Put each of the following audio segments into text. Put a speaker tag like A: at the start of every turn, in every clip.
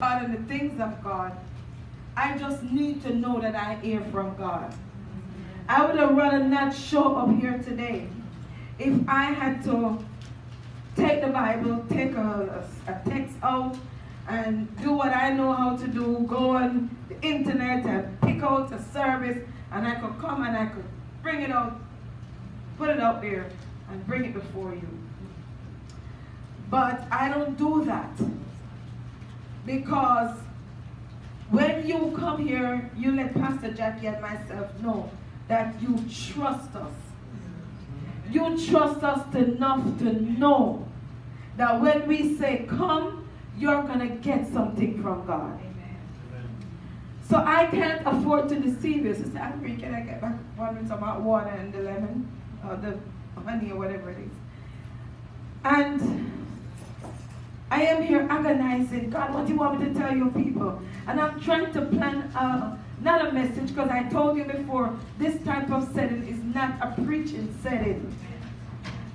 A: God and the things of God, I just need to know that I hear from God. I would have rather not show up here today if I had to take the Bible, take a text out, and do what I know how to do, go on the internet and pick out a service, and I could come and I could bring it out, put it out there, and bring it before you. But I don't do that. Because when you come here, you let Pastor Jackie and myself know that you trust us. You trust us enough to know that when we say come, you're going to get something from God. Amen. So I can't afford to deceive you. Sister Anne-Marie, can I get back one with some hot water and the lemon, or the honey, or whatever it is? And I am here agonizing, God, what do you want me to tell you people? And I'm trying to plan not a message, because I told you before, this type of setting is not a preaching setting.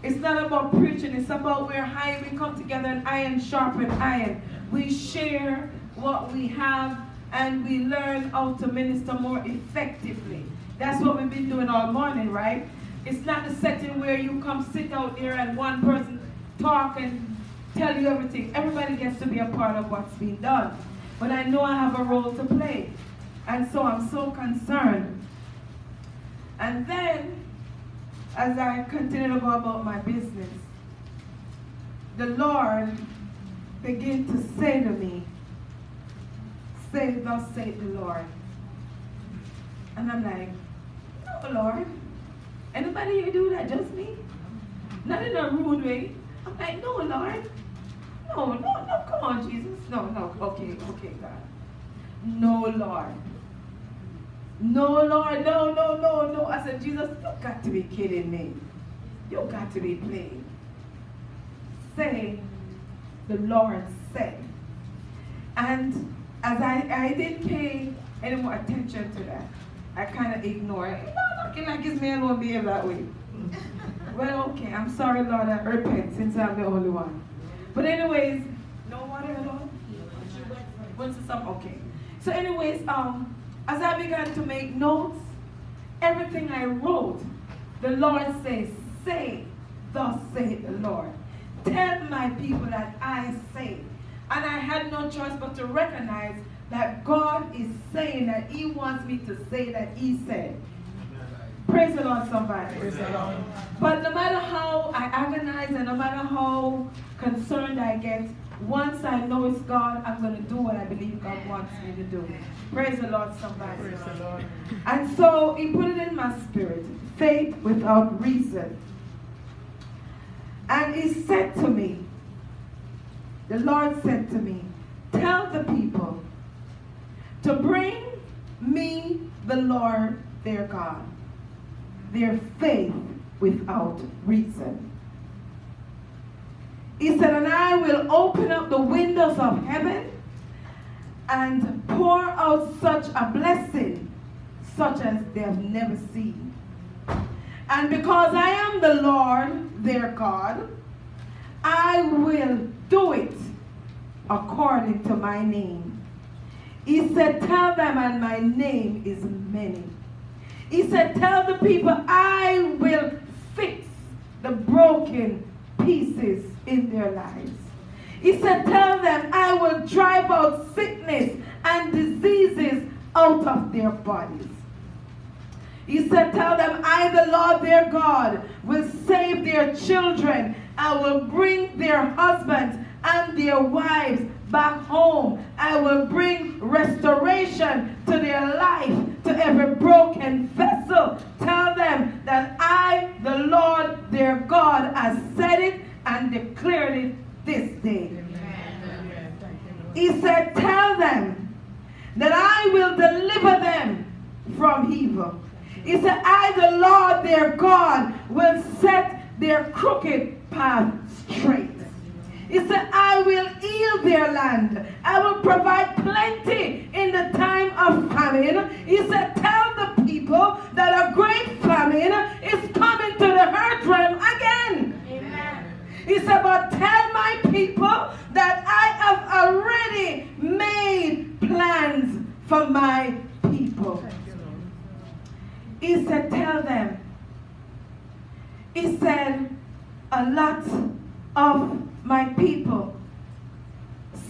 A: It's not about preaching, it's about where we come together and iron sharpen iron. We share what we have and we learn how to minister more effectively. That's what we've been doing all morning, right? It's not the setting where you come sit out there and one person talk and tell you everything. Everybody gets to be a part of what's being done. But I know I have a role to play. And so I'm so concerned. And then, as I continue to go about my business, the Lord began to say to me, say, thus saith the Lord. And I'm like, no, Lord. Anybody here do that? Just me? Not in a rude way. I'm like, no, Lord. No, come on, Jesus. No, okay, God. No, Lord. No, Lord, no. I said, Jesus, you got to be kidding me. You got to be playing. Say, the Lord said. And as I didn't pay any more attention to that, I kind of ignored it. No, looking like his man won't behave that way. Well, okay, I'm sorry, Lord, I repent since I'm the only one. But anyways, no water at all? What's the sum? Okay. So anyways, as I began to make notes, everything I wrote, the Lord says, say, thus saith the Lord. Tell my people that I say. And I had no choice but to recognize that God is saying that he wants me to say that he said. Praise the Lord, somebody. Praise the Lord. But no matter how I agonize and no matter how concerned I get, once I know it's God, I'm going to do what I believe God wants me to do. Praise the Lord, somebody. Praise the Lord. And so he put it in my spirit, faith without reason. And he said to me, the Lord said to me, tell the people to bring me the Lord their God, their faith without reason. He said, and I will open up the windows of heaven and pour out such a blessing, such as they have never seen. And because I am the Lord their God, I will do it according to my name. He said, tell them, and my name is many. He said, tell the people, I will fix the broken pieces in their lives. He said, tell them, I will drive out sickness and diseases out of their bodies. He said, tell them, I, the Lord their God, will save their children. I will bring their husbands and their wives back home. I will bring restoration to their life, to every broken vessel. Tell them that I, the Lord their God, has said it and declared it this day. Amen. He said, tell them that I will deliver them from evil. He said, I, the Lord their God, will set their crooked path straight. He said, I will heal their land. I will provide plenty in the time of famine. He said, tell the people that a great famine is coming to the earth realm again. Amen. He said, but tell my people that I have already made for my people. He said, tell them. He said, a lot of my people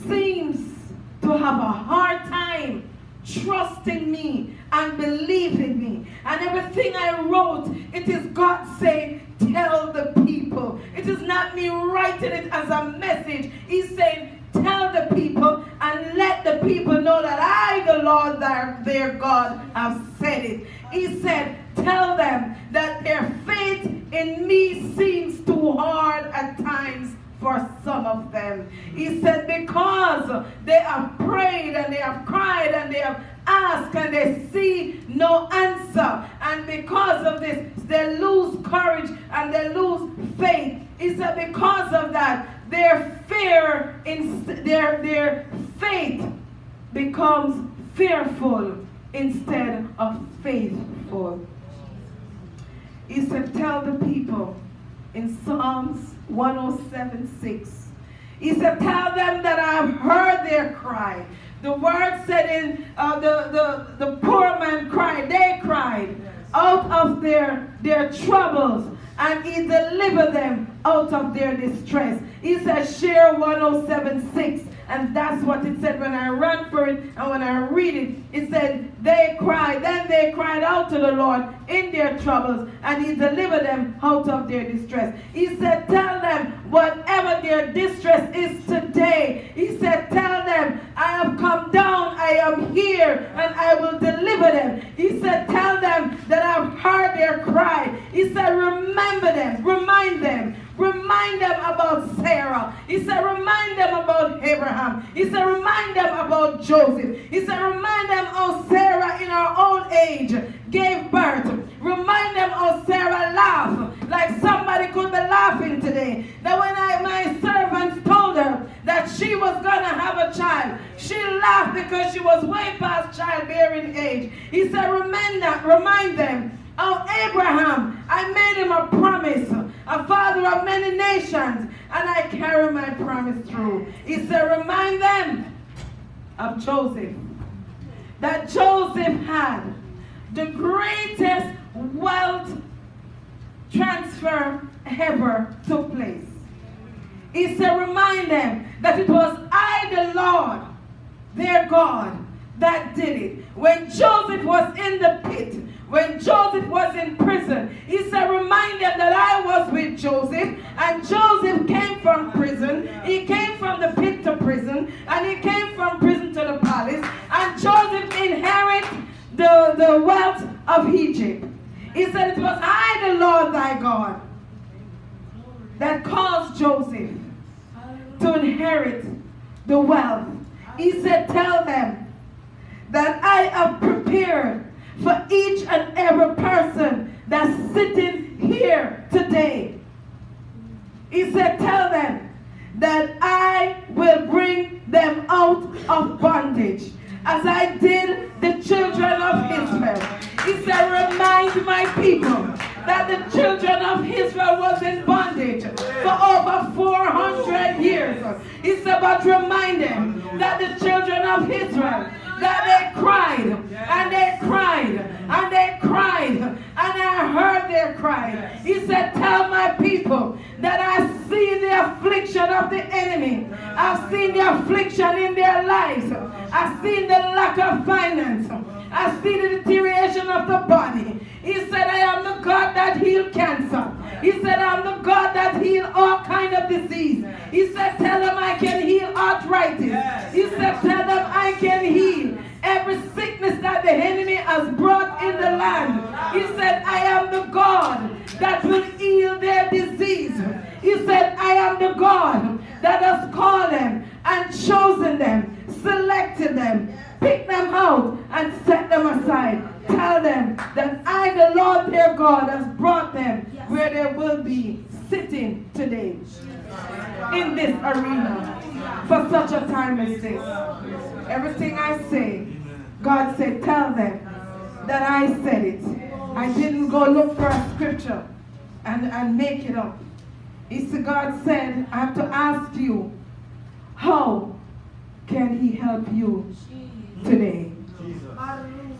A: seems to have a hard time trusting me and believing me. And everything I wrote, it is God saying, tell the people. It is not me writing it as a message. He's saying, tell the people and let the people know that I, the Lord, their God, have said it. He said, tell them that their faith in me seems too hard at times for some of them. He said, because they have prayed and they have cried and they have asked and they see no answer. And because of this, they lose courage and they lose faith. He said, because of that, their faith becomes fearful instead of faithful. He said, tell the people in Psalms 107:6. He said, tell them that I have heard their cry. The word said in the poor man cried, they cried out of their troubles, and he delivered them out of their distress. He said, share 107:6. And that's what it said when I ran for it and when I read it. It said, they cried. Then they cried out to the Lord in their troubles, and he delivered them out of their distress. He said, tell them whatever their distress is today. He said, tell them, I have come down, I am here, and I will deliver them. He said, tell them that I've heard their cry. He said, remember them, remind them. Remind them about Sarah. He said, remind them about Abraham. He said, remind them about Joseph. He said, remind them how Sarah in her old age gave birth. Remind them how Sarah laughed like somebody could be laughing today. That when my servants told her that she was going to have a child, she laughed because she was way past childbearing age. He said, remind them how Abraham, I made him a promise, a father of many nations, and I carry my promise through. He said, remind them of Joseph. That Joseph had the greatest wealth transfer ever took place. He said, remind them that it was I, the Lord, their God, that did it. When Joseph was in the pit, when Joseph was in prison, he said, remind them that I was with Joseph, and Joseph came from prison. He came from the pit to prison, and he came from prison to the palace, and Joseph inherited the wealth of Egypt. He said, it was I, the Lord thy God, that caused Joseph to inherit the wealth. He said, tell them that I have prepared for each and every person that's sitting here today. He said, tell them that I will bring them out of bondage, as I did the children of Israel. He said, remind my people that the children of Israel was in bondage for over 400 years. He said, but remind them that the children of Israel, that they cried, and they cried, and they cried, and I heard their cry. He said, tell my people that I see the affliction of the enemy. I've seen the affliction in their lives. I've seen the lack of finance. I've seen the deterioration of the body. He said, I am the God that heals cancer. He said, I'm the God that heals all kind of disease. He said, tell them I can heal arthritis. He said, tell them I can heal every sickness that the enemy has brought in the land. He said, I am the God that will heal their disease. He said, I am the God that has called them and chosen them, selected them, picked them out and set them aside. Tell them that I, the Lord their God, has brought them where they will be sitting today in this arena for such a time as this. Everything I say, God said, tell them that I said it. I didn't go look for a scripture and make it up. God said, I have to ask you, how can he help you today?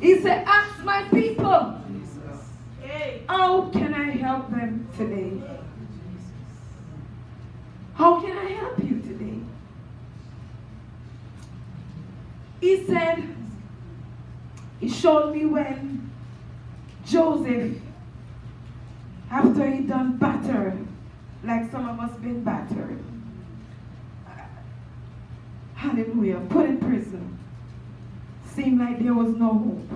A: He said, ask my people, how can I help them today? How can I help you today? He said, he showed me when Joseph, after he done battered, like some of us been battered, hallelujah, put in prison, seemed like there was no hope.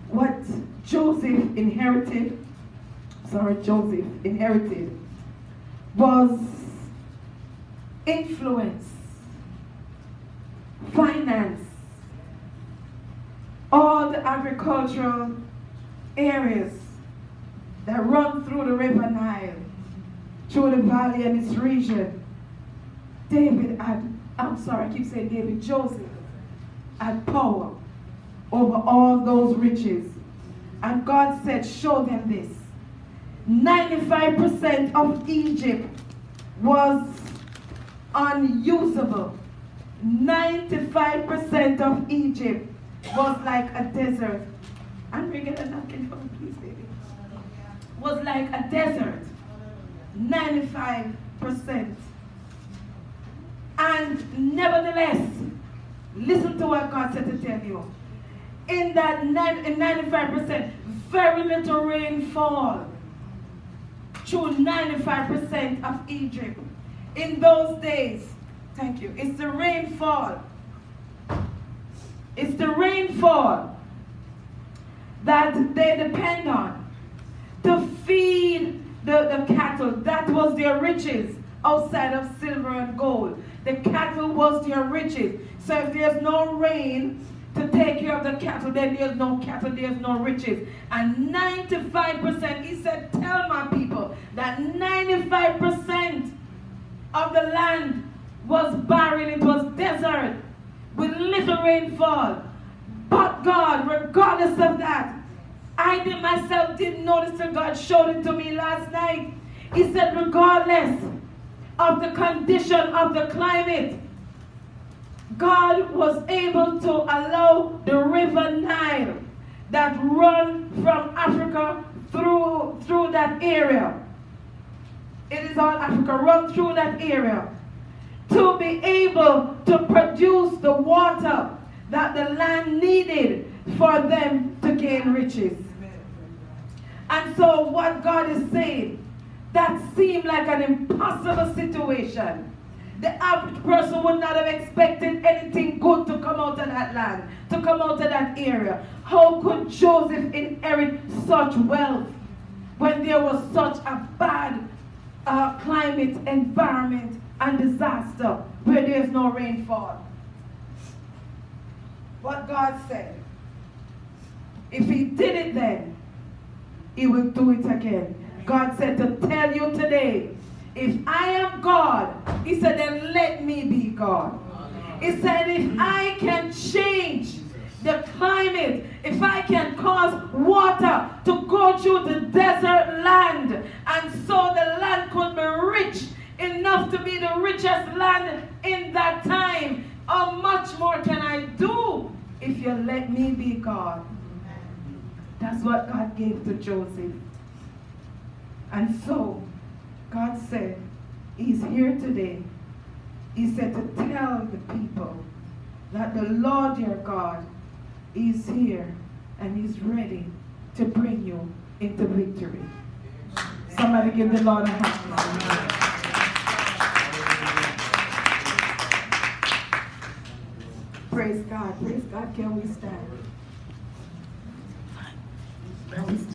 A: What Joseph inherited was influence, finance, all the agricultural areas that run through the river Nile, through the valley and its region. Joseph had power over all those riches. And God said, show them this. 95% of Egypt was unusable. 95% of Egypt was like a desert. And we get a napkin for me, please, baby. Was like a desert. 95%. And nevertheless, listen to what God said to tell you. In that 95%, very little rainfall through 95% of Egypt. In those days, thank you, it's the rainfall. It's the rainfall that they depend on to feed the cattle. That was their riches outside of silver and gold. The cattle was their riches. So if there's no rain to take care of the cattle, then there's no cattle, there's no riches. And 95%, he said, tell my people that 95% of the land was barren, it was desert, with little rainfall. But God, regardless of that, I myself didn't notice till God showed it to me last night. He said, regardless of the condition of the climate, God was able to allow the river Nile that run from Africa through that area. It is all Africa, run through that area, to be able to produce the water that the land needed for them to gain riches. And so what God is saying, that seemed like an impossible situation. The average person would not have expected anything good to come out of that land, to come out of that area. How could Joseph inherit such wealth when there was such a bad climate, environment, and disaster where there's no rainfall? What God said, if he did it then, he will do it again. God said to tell you today, if I am God, he said, then let me be God. He said, if I can change the climate, if I can cause water to go through the desert land, and so the land could be rich enough to be the richest land in that time, how much more can I do if you let me be God? That's what God gave to Joseph. And so, God said, he's here today. He said to tell the people that the Lord your God is here and he's ready to bring you into victory. Somebody give the Lord a hand. Praise God. Praise God. Can we stand?